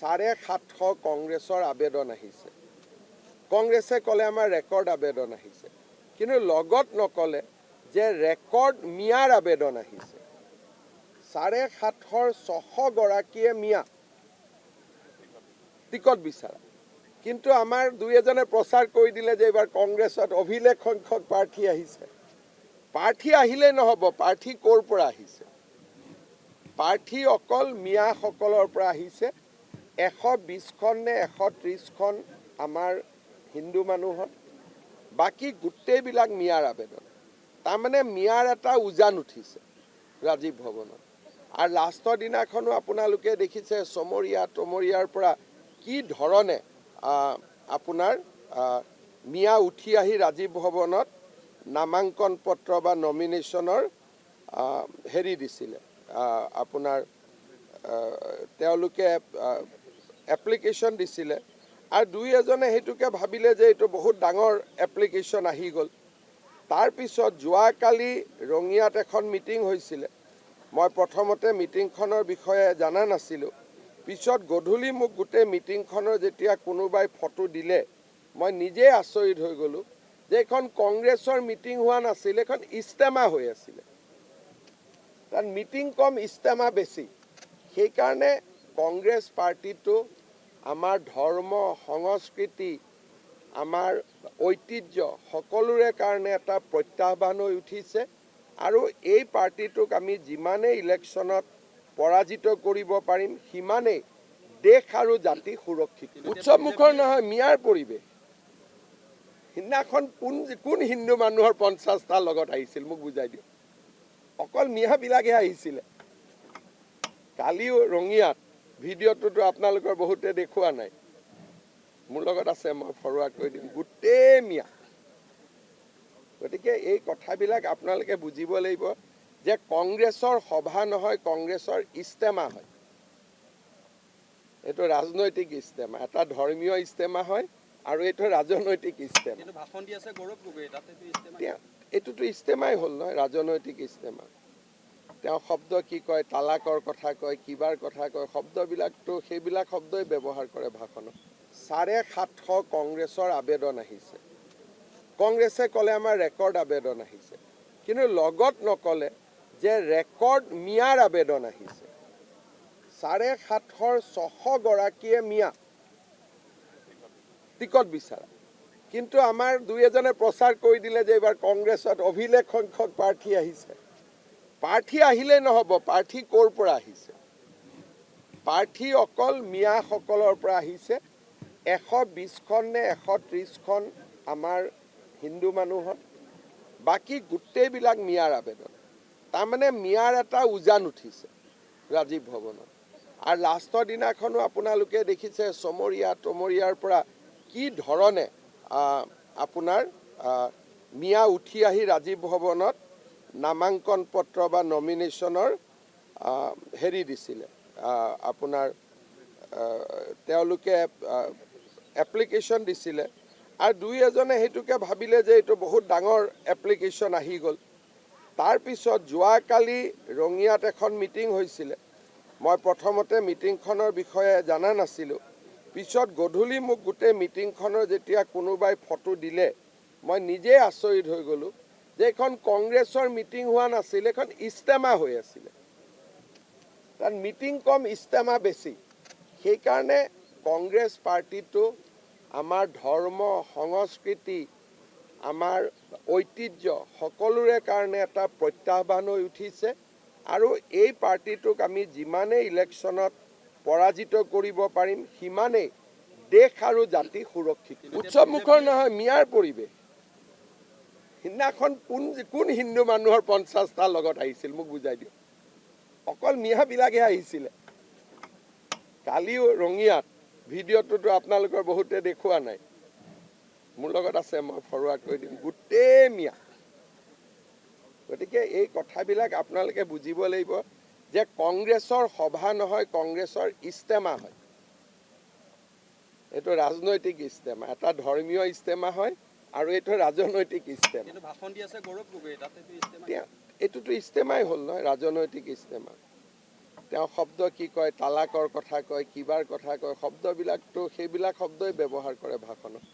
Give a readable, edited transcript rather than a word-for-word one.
750 কংগ্ৰেছৰ আবেদন আহিছে। কংগ্ৰেছে ক'লে আমাৰ ৰেকৰ্ড আবেদন আহিছে, কিন্তু লগত নক'লে যে ৰেকৰ্ড মিয়াৰ আবেদন আহিছে। 750 গৰাকীয়ে মিয়া টিকট বিচাৰা, কিন্তু আমাৰ দুই এজনে প্ৰচাৰ কৰি দিলে যে এইবাৰ কংগ্ৰেছত অভিলেখ সংখ্যক প্ৰাৰ্থী আহিছে। প্ৰাৰ্থী আহিলেই নহ'ব, প্ৰাৰ্থী ক'ৰ পৰা আহিছে? প্ৰাৰ্থী অকল মিয়াসকলৰ পৰা আহিছে। 120খন নে 130খন আমাৰ হিন্দু মানুহৰ, বাকী গোটেইবিলাক মিয়াৰ আবেদন। তাৰমানে মিয়াৰ এটা উজান উঠিছে ৰাজীৱ ভৱনত। আৰু লাষ্টৰ দিনাখনো আপোনালোকে দেখিছে চমৰীয়াৰ পৰা কি ধৰণে আপোনাৰ মিয়া উঠি আহি ৰাজীৱ ভৱনত নামাংকন পত্ৰ বা নমিনেশ্যনৰ হেৰি দিছিলে, আপোনাৰ তেওঁলোকে এপ্লিকেশ্যন দিছিলে। আৰু দুই এজনে সেইটোকে ভাবিলে যে এইটো বহুত ডাঙৰ এপ্লিকেশ্যন আহি গ'ল। তাৰপিছত যোৱাকালি ৰঙিয়াত এখন মিটিং হৈছিলে। মই প্ৰথমতে মিটিংখনৰ বিষয়ে জনা নাছিলোঁ। পিছত গধূলি মোক গোটেই মিটিংখনৰ যেতিয়া কোনোবাই ফটো দিলে, মই নিজে আচৰিত হৈ গ'লোঁ যে এইখন কংগ্ৰেছৰ মিটিং হোৱা নাছিল, এইখন ইজতেমা হৈ আছিলে। তাত মিটিং কম, ইজতেমা বেছি। সেইকাৰণে কংগ্ৰেছ পাৰ্টিটো আমাৰ ধৰ্ম, সংস্কৃতি, আমাৰ ঐতিহ্য সকলোৰে কাৰণে এটা প্ৰত্যাহ্বান হৈ উঠিছে। আৰু এই পাৰ্টিটোক আমি যিমানেই ইলেকশ্যনত পৰাজিত কৰিব পাৰিম, সিমানেই দেশ আৰু জাতি সুৰক্ষিত। উৎসৱমুখৰ নহয়, মিয়াৰ পৰিৱেশ। সিদিনাখন কোন হিন্দু মানুহৰ 50টা লগত আহিছিল মোক বুজাই দিয়ক। অকল মিয়াবিলাকে আহিছিলে। কালিও ৰঙিয়াত ভিডিঅ'টোতো আপোনালোকৰ বহুতে দেখুওৱা নাই, মোৰ লগত আছে, মই ফৰৱাৰ্ড কৰি দিম, গোটেই মিয়া। গতিকে এই কথাবিলাক আপোনালোকে বুজিব লাগিব যে কংগ্ৰেছৰ সভা নহয়, কংগ্ৰেছৰ ইজতেমা হয়। এইটো ৰাজনৈতিক ইজতেমা, এটা ধৰ্মীয় ইজতেমা হয় আৰু এইটো ৰাজনৈতিক ইজতেমা। এইটোতো ইজতেমাই হ'ল নহয়, ৰাজনৈতিক ইজতেমা। তেওঁ শব্দ কি কয়, তালাকৰ কথা কয়, কিবাৰ কথা কয়, শব্দবিলাকতো সেইবিলাক শব্দই ব্যৱহাৰ কৰে ভাষণত। 750 কংগ্ৰেছৰ আবেদন আহিছে। কংগ্ৰেছে ক'লে আমাৰ ৰেকৰ্ড আবেদন আহিছে, কিন্তু লগত নক'লে যে ৰেকৰ্ড মিয়াৰ আবেদন আহিছে। 750 গৰাকীয়ে মিয়া টিকট বিচাৰা, কিন্তু আমাৰ দুই এজনে প্ৰচাৰ কৰি দিলে যে এইবাৰ কংগ্ৰেছত অভিলেখ সংখ্যক প্ৰাৰ্থী আহিছে। প্ৰাৰ্থী আহিলেই নহ'ব, প্ৰাৰ্থী ক'ৰ পৰা আহিছে? প্ৰাৰ্থী অকল মিয়াসকলৰ পৰা আহিছে। 120খন নে 130খন আমাৰ হিন্দু মানুহৰ, বাকী গোটেইবিলাক মিয়াৰ আবেদন। তাৰমানে মিয়াৰ এটা উজান উঠিছে ৰাজীৱ ভৱনত। আৰু লাষ্টৰ দিনাখনো আপোনালোকে দেখিছে চমৰীয়াৰ পৰা কি ধৰণে আপোনাৰ মিয়া উঠি আহি ৰাজীৱ ভৱনত নামাংকন পত্ৰ বা নমিনেশ্যনৰ হেৰি দিছিলে, আপোনাৰ তেওঁলোকে এপ্লিকেশ্যন দিছিলে। আৰু দুই এজনে সেইটোকে ভাবিলে যে এইটো বহুত ডাঙৰ এপ্লিকেশ্যন আহি গ'ল। তাৰপিছত যোৱাকালি ৰঙিয়াত এখন মিটিং হৈছিলে। মই প্ৰথমতে মিটিংখনৰ বিষয়ে জনা নাছিলোঁ। পিছত গধূলি মোক গোটেই মিটিংখনৰ যেতিয়া কোনোবাই ফটো দিলে, মই নিজে আচৰিত হৈ গ'লোঁ যে এইখন কংগ্ৰেছৰ মিটিং হোৱা নাছিল, এইখন ইজতেমা হৈ আছিলে। তাত মিটিং কম, ইজতেমা বেছি। সেইকাৰণে কংগ্ৰেছ পাৰ্টিটো আমাৰ ধৰ্ম, সংস্কৃতি, আমাৰ ঐতিহ্য সকলোৰে কাৰণে এটা প্ৰত্যাহ্বান হৈ উঠিছে। আৰু এই পাৰ্টিটোক আমি যিমানেই ইলেকশ্যনত পৰাজিত কৰিব পাৰিম, সিমানেই দেশ আৰু জাতি সুৰক্ষিত। উৎসৱমুখৰ নহয়, মিয়াৰ পৰিৱেশ। সিদিনাখন কোন হিন্দু মানুহৰ 50টা লগত আহিছিল মোক বুজাই দিয়ক। অকল মিয়াবিলাকে আহিছিলে। কালিও ৰঙিয়াত ভিডিঅ'টোতো আপোনালোকৰ বহুতে দেখুওৱা নাই, মোৰ লগত আছে, মই ফৰৱাৰ্ড কৰি দিম, গোটেই মিয়া। গতিকে এই কথাবিলাক আপোনালোকে বুজিব লাগিব যে কংগ্ৰেছৰ সভা নহয়, কংগ্ৰেছৰ ইজতেমা হয়। এইটো ৰাজনৈতিক ইজতেমা, এটা ধৰ্মীয় ইজতেমা হয় আৰু এইটো ৰাজনৈতিক ইজতেমা। এইটোতো ইজতেমাই হ'ল নহয়, ৰাজনৈতিক ইজতেমা। তেওঁ শব্দ কি কয়, তালাকৰ কথা কয়, কিবাৰ কথা কয়, শব্দবিলাকতো সেইবিলাক শব্দই ব্যৱহাৰ কৰে ভাষণত।